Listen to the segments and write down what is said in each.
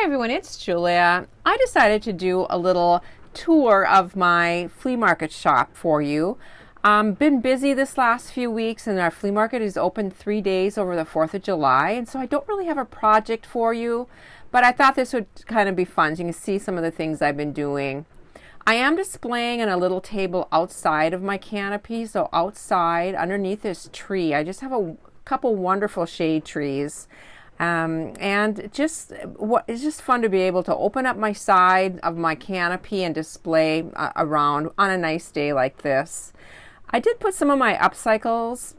Hi everyone, it's Julia. I decided to do a little tour of my flea market shop for you. Been busy this last few weeks and our flea market is open 3 days over the 4th of July, and so I don't really have a project for you, but I thought this would kind of be fun so you can see some of the things I've been doing. I am displaying on a little table outside of my canopy, so outside underneath this tree I just have a couple wonderful shade trees. And it's just fun to be able to open up my side of my canopy and display around on a nice day like this. I did put some of my upcycles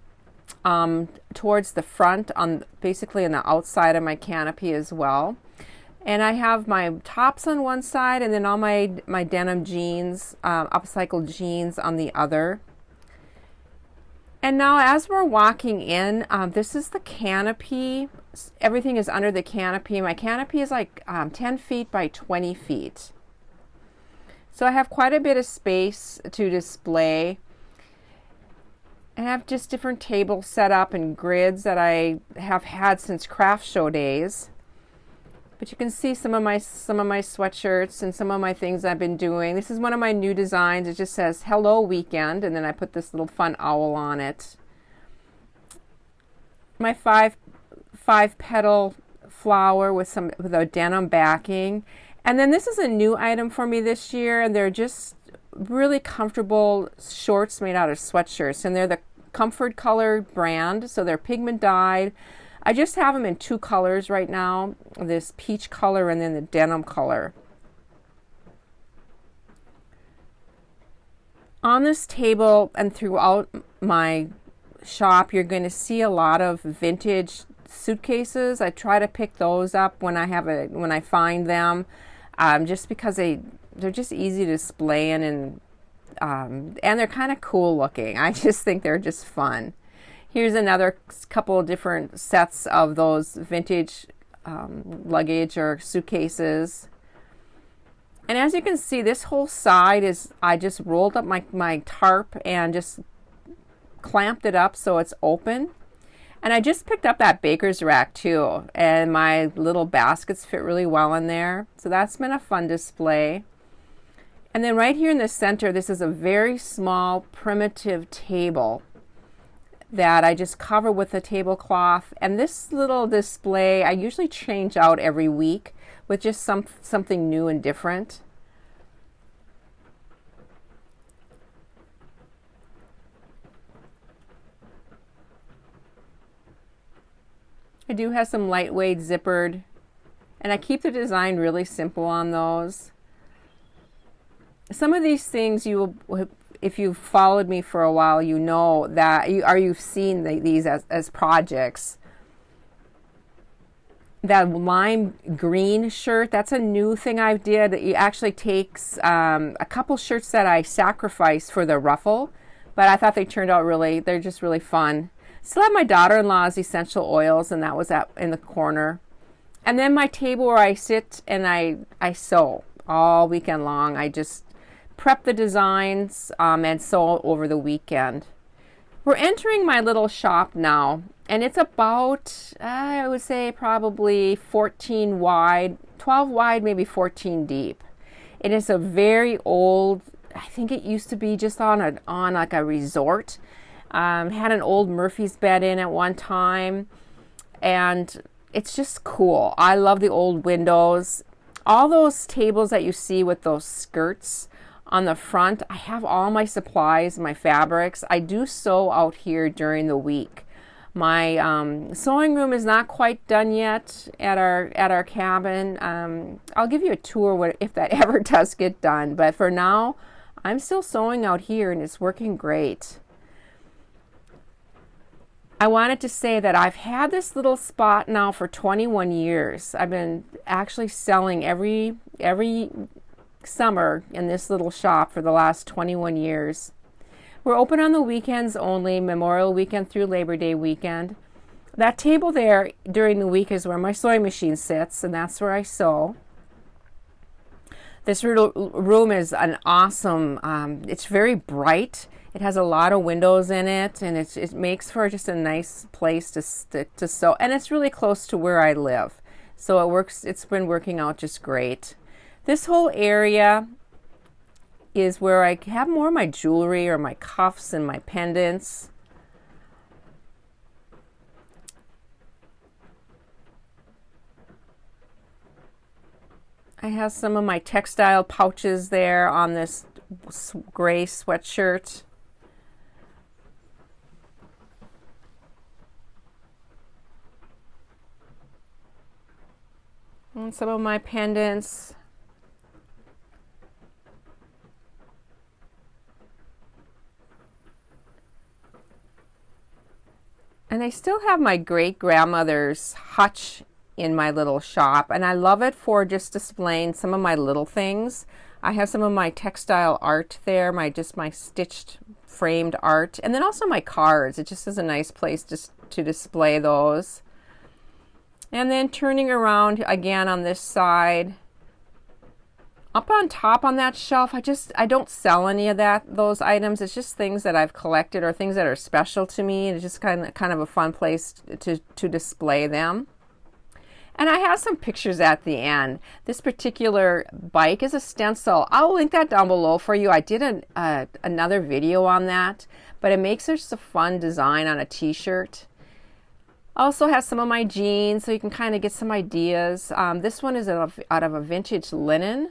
towards the front, basically on the outside of my canopy as well. And I have my tops on one side and then all my denim jeans, upcycled jeans on the other. And now as we're walking in, this is the canopy. Everything is under the canopy. My canopy is like 10 feet by 20 feet. So I have quite a bit of space to display. I have just different tables set up and grids that I have had since craft show days. But you can see some of my sweatshirts and some of my things I've been doing. This is one of my new designs. It just says "Hello Weekend," and then I put this little fun owl on it. My five petal flower with a denim backing, and then this is a new item for me this year, and they're just really comfortable shorts made out of sweatshirts, and they're the Comfort Color brand, so they're pigment dyed. I just have them in two colors right now, this peach color and then the denim color. On this table and throughout my shop, you're going to see a lot of vintage suitcases. I try to pick those up when I find them, just because they're just easy to display in, and they're kind of cool looking. I just think they're just fun. Here's another couple of different sets of those vintage luggage or suitcases. And as you can see, this whole side I just rolled up my tarp and just clamped it up so it's open. And I just picked up that baker's rack too, and my little baskets fit really well in there. So that's been a fun display. And then right here in the center, this is a very small primitive table that I just cover with a tablecloth. And this little display I usually change out every week with just something new and different. I do have some lightweight zippered, and I keep the design really simple on those. Some of these things if you've followed me for a while, you know that you've seen these as projects. That lime green shirt, that's a new thing I did. It actually takes a couple shirts that I sacrificed for the ruffle, but I thought they turned out they're just really fun. Still have my daughter-in-law's essential oils, and that was in the corner. And then my table where I sit and I sew all weekend long. I just prep the designs and sew over the weekend. We're entering my little shop now, and it's about, I would say, probably 14 wide, 12 wide, maybe 14 deep. It is a very old, I think it used to be just on like a resort. Had an old Murphy's bed in at one time, and it's just cool. I love the old windows. All those tables that you see with those skirts on the front, I have all my supplies, my fabrics. I do sew out here during the week. My sewing room is not quite done yet at our cabin. I'll give you a tour if that ever does get done, but for now I'm still sewing out here and it's working great. I wanted to say that I've had this little spot now for 21 years. I've been actually selling every summer in this little shop for the last 21 years. We're open on the weekends only, Memorial Weekend through Labor Day weekend. That table there during the week is where my sewing machine sits, and that's where I sew. This room is an awesome, it's very bright. It has a lot of windows in it, and it makes for just a nice place to sew. And it's really close to where I live. So it's been working out just great. This whole area is where I have more of my jewelry or my cuffs and my pendants. I have some of my textile pouches there on this gray sweatshirt. And some of my pendants. And I still have my great grandmother's hutch in my little shop, and I love it for just displaying some of my little things. I have some of my textile art there, my stitched framed art, and then also my cards. It just is a nice place just to display those. And then turning around again on this side, up on top on that shelf, I don't sell any of those items. It's just things that I've collected or things that are special to me. It's just kind of a fun place to display them. And I have some pictures at the end. This particular bike is a stencil. I'll link that down below for you. I did another video on that, but it makes just a fun design on a t-shirt. Also has some of my jeans, so you can kind of get some ideas. This one is out of a vintage linen,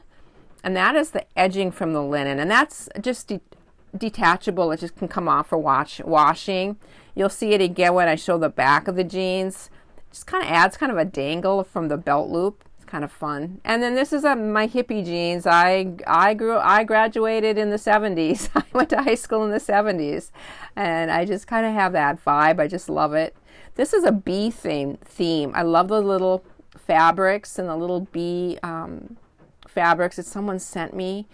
and that is the edging from the linen, and that's just detachable. It just can come off for washing. You'll see it again when I show the back of the jeans. Just kind of adds kind of a dangle from the belt loop. It's kind of fun. And then this is my hippie jeans. I graduated in the 70s. I went to high school in the 70s, and I just kind of have that vibe. I just love it. This is a bee theme. I love the little fabrics and the little bee fabrics that someone sent me.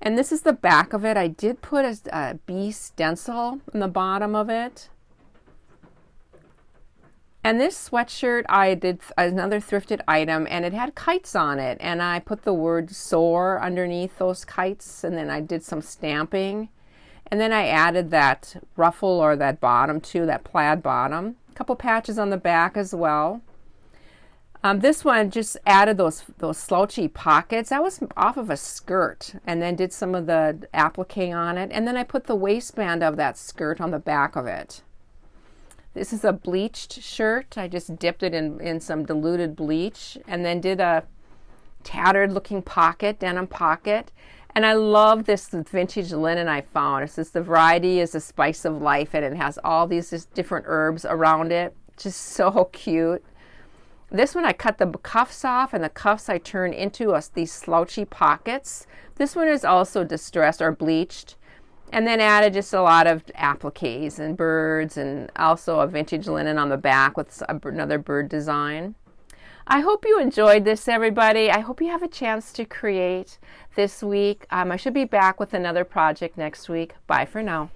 And this is the back of it. I did put a bee stencil on the bottom of it. And this sweatshirt, I did another thrifted item, and it had kites on it, and I put the word soar underneath those kites, and then I did some stamping, and then I added that ruffle or that bottom too, that plaid bottom. A couple patches on the back as well. This one just added those slouchy pockets. That was off of a skirt, and then did some of the applique on it, and then I put the waistband of that skirt on the back of it. This is a bleached shirt. I just dipped it in some diluted bleach, and then did a tattered looking pocket, denim pocket. And I love this vintage linen I found. It says the variety is the spice of life, and it has all these just different herbs around it. Just so cute. This one I cut the cuffs off, and the cuffs I turned into these slouchy pockets. This one is also distressed or bleached. And then added just a lot of appliques and birds, and also a vintage linen on the back with another bird design. I hope you enjoyed this, everybody. I hope you have a chance to create this week. I should be back with another project next week. Bye for now.